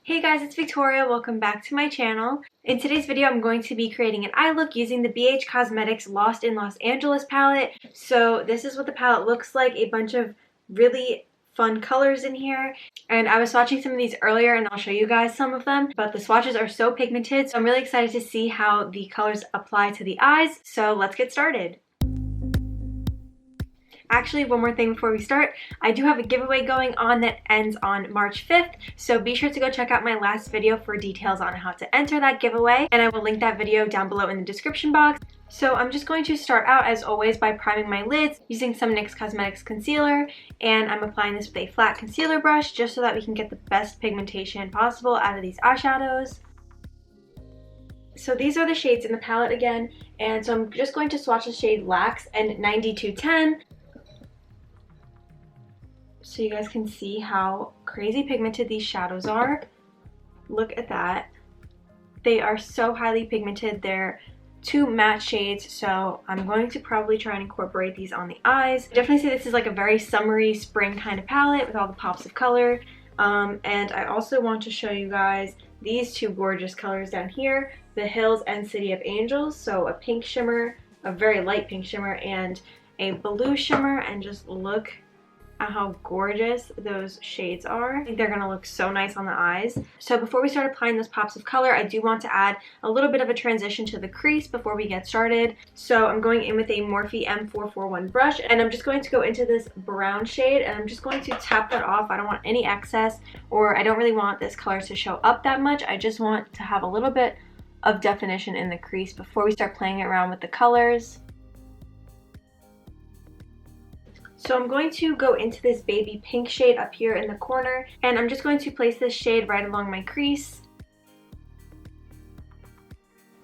Hey guys, it's Victoria. Welcome back to my channel. In today's video, I'm going to be creating an eye look using the BH Cosmetics Lost in Los Angeles palette. So this is what the palette looks like, a bunch of really fun colors in here. And I was swatching some of these earlier and I'll show you guys some of them, but the swatches are so pigmented. So I'm really excited to see how the colors apply to the eyes. So let's get started. Actually, one more thing before we start, I do have a giveaway going on that ends on March 5th, so be sure to go check out my last video for details on how to enter that giveaway, and I will link that video down below in the description box. So I'm just going to start out, as always, by priming my lids using some NYX Cosmetics concealer, and I'm applying this with a flat concealer brush just so that we can get the best pigmentation possible out of these eyeshadows. So these are the shades in the palette again, and so I'm just going to swatch the shade Lax and 9210. So you guys can see how crazy pigmented these shadows are. Look at that. They are so highly pigmented. They're two matte shades, so I'm going to probably try and incorporate these on the eyes. Definitely say this is like a very summery spring kind of palette with all the pops of color. And I also want to show you guys these two gorgeous colors down here, the Hills and City of Angels. So a pink shimmer, a very light pink shimmer, and a blue shimmer, and just look at how gorgeous those shades are. I think they're gonna look so nice on the eyes. So before we start applying those pops of color, I do want to add a little bit of a transition to the crease before we get started. So I'm going in with a Morphe M441 brush, and I'm just going to go into this brown shade, and I'm just going to tap that off. I don't want any excess, or I don't really want this color to show up that much. I just want to have a little bit of definition in the crease before we start playing around with the colors. So I'm going to go into this baby pink shade up here in the corner, and I'm just going to place this shade right along my crease.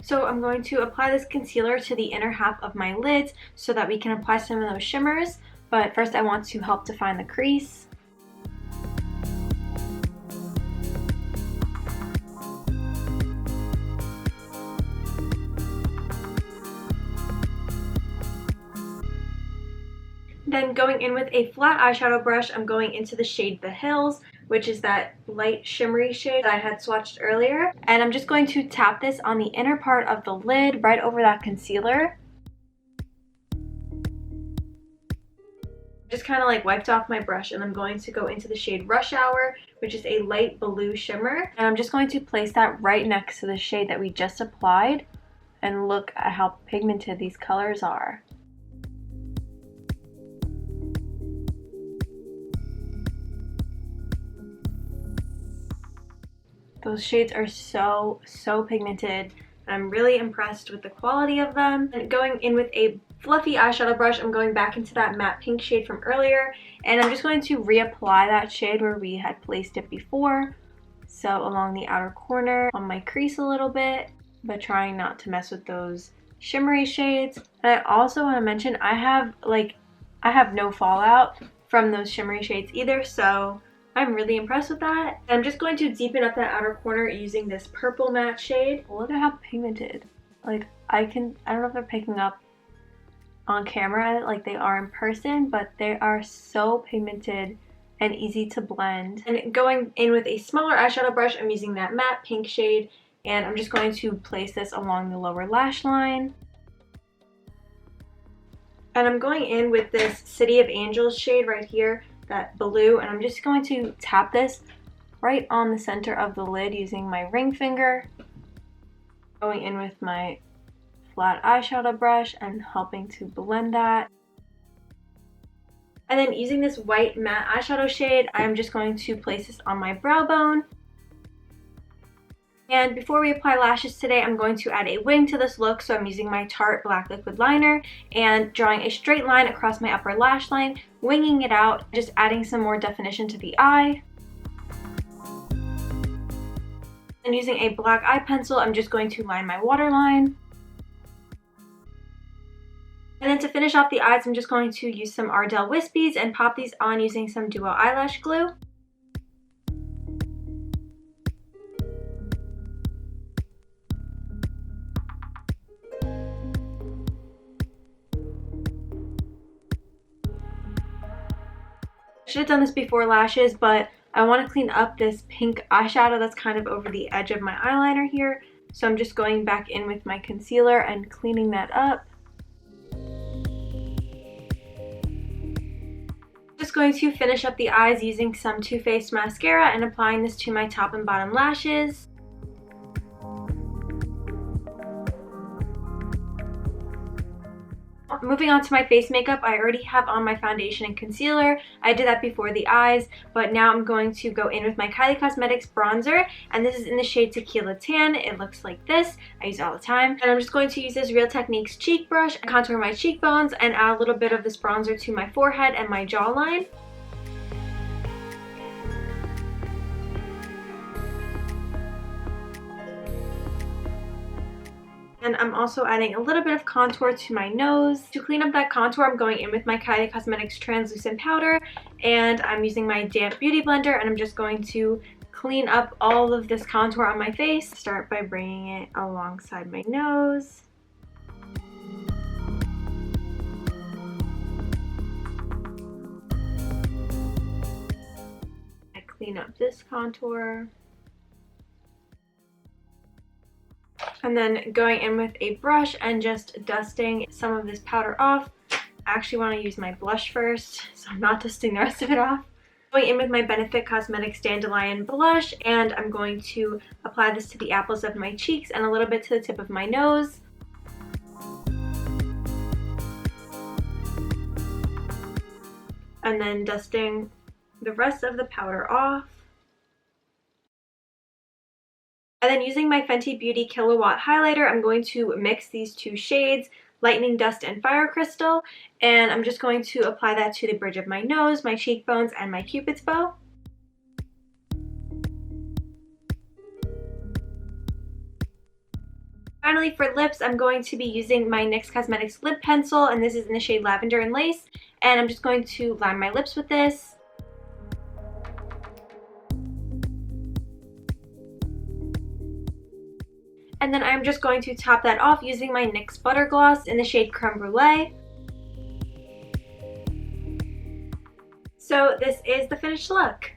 So I'm going to apply this concealer to the inner half of my lids so that we can apply some of those shimmers, but first I want to help define the crease. Then going in with a flat eyeshadow brush, I'm going into the shade The Hills, which is that light shimmery shade that I had swatched earlier. And I'm just going to tap this on the inner part of the lid, right over that concealer. Just kind of like wiped off my brush, and I'm going to go into the shade Rush Hour, which is a light blue shimmer. And I'm just going to place that right next to the shade that we just applied. And look at how pigmented these colors are. Those shades are so pigmented. I'm really impressed with the quality of them. And going in with a fluffy eyeshadow brush, I'm going back into that matte pink shade from earlier, and I'm just going to reapply that shade where we had placed it before. So along the outer corner, on my crease a little bit, but trying not to mess with those shimmery shades. And I also want to mention I have no fallout from those shimmery shades either, so I'm really impressed with that. And I'm just going to deepen up that outer corner using this purple matte shade. Look at how pigmented. Like, I don't know if they're picking up on camera like they are in person, but they are so pigmented and easy to blend. And going in with a smaller eyeshadow brush, I'm using that matte pink shade, and I'm just going to place this along the lower lash line. And I'm going in with this City of Angels shade right here, that blue, and I'm just going to tap this right on the center of the lid using my ring finger. Going in with my flat eyeshadow brush and helping to blend that. And then using this white matte eyeshadow shade, I'm just going to place this on my brow bone. And before we apply lashes today, I'm going to add a wing to this look, so I'm using my Tarte Black Liquid Liner and drawing a straight line across my upper lash line, winging it out, just adding some more definition to the eye. And using a black eye pencil, I'm just going to line my waterline. And then to finish off the eyes, I'm just going to use some Ardell Wispies and pop these on using some Duo Eyelash Glue. Should have done this before lashes, but I want to clean up this pink eyeshadow that's kind of over the edge of my eyeliner here. So I'm just going back in with my concealer and cleaning that up. Just going to finish up the eyes using some Too Faced mascara and applying this to my top and bottom lashes. Moving on to my face makeup, I already have on my foundation and concealer. I did that before the eyes, but now I'm going to go in with my Kylie Cosmetics bronzer, and this is in the shade Tequila Tan. It looks like this. I use it all the time. And I'm just going to use this Real Techniques cheek brush and contour my cheekbones and add a little bit of this bronzer to my forehead and my jawline. And I'm also adding a little bit of contour to my nose. To clean up that contour, I'm going in with my Kylie Cosmetics translucent powder, and I'm using my damp beauty blender, and I'm just going to clean up all of this contour on my face. Start by bringing it alongside my nose. I clean up this contour. And then going in with a brush and just dusting some of this powder off. I actually want to use my blush first, so I'm not dusting the rest of it off. Going in with my Benefit Cosmetics Dandelion blush, and I'm going to apply this to the apples of my cheeks and a little bit to the tip of my nose. And then dusting the rest of the powder off. And then using my Fenty Beauty Killawatt highlighter, I'm going to mix these two shades, Lightning Dust and Fire Crystal, and I'm just going to apply that to the bridge of my nose, my cheekbones, and my Cupid's bow. Finally, for lips, I'm going to be using my NYX Cosmetics lip pencil, and this is in the shade Lavender and Lace, and I'm just going to line my lips with this. And then I'm just going to top that off using my NYX Butter Gloss in the shade Creme Brûlée. So this is the finished look.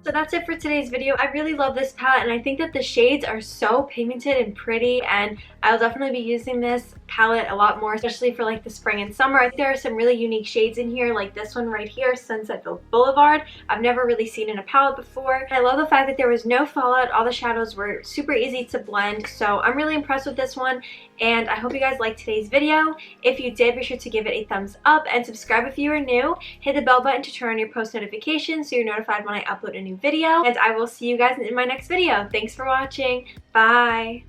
So that's it for today's video. I really love this palette, and I think that the shades are so pigmented and pretty, and I'll definitely be using this palette a lot more, especially for like the spring and summer. I think there are some really unique shades in here, like this one right here, Sunset Boulevard. I've never really seen in a palette before. And I love the fact that there was no fallout. All the shadows were super easy to blend, so I'm really impressed with this one, and I hope you guys liked today's video. If you did, be sure to give it a thumbs up and subscribe if you are new. Hit the bell button to turn on your post notifications so you're notified when I upload a new video, and I will see you guys in my next video. Thanks for watching. Bye!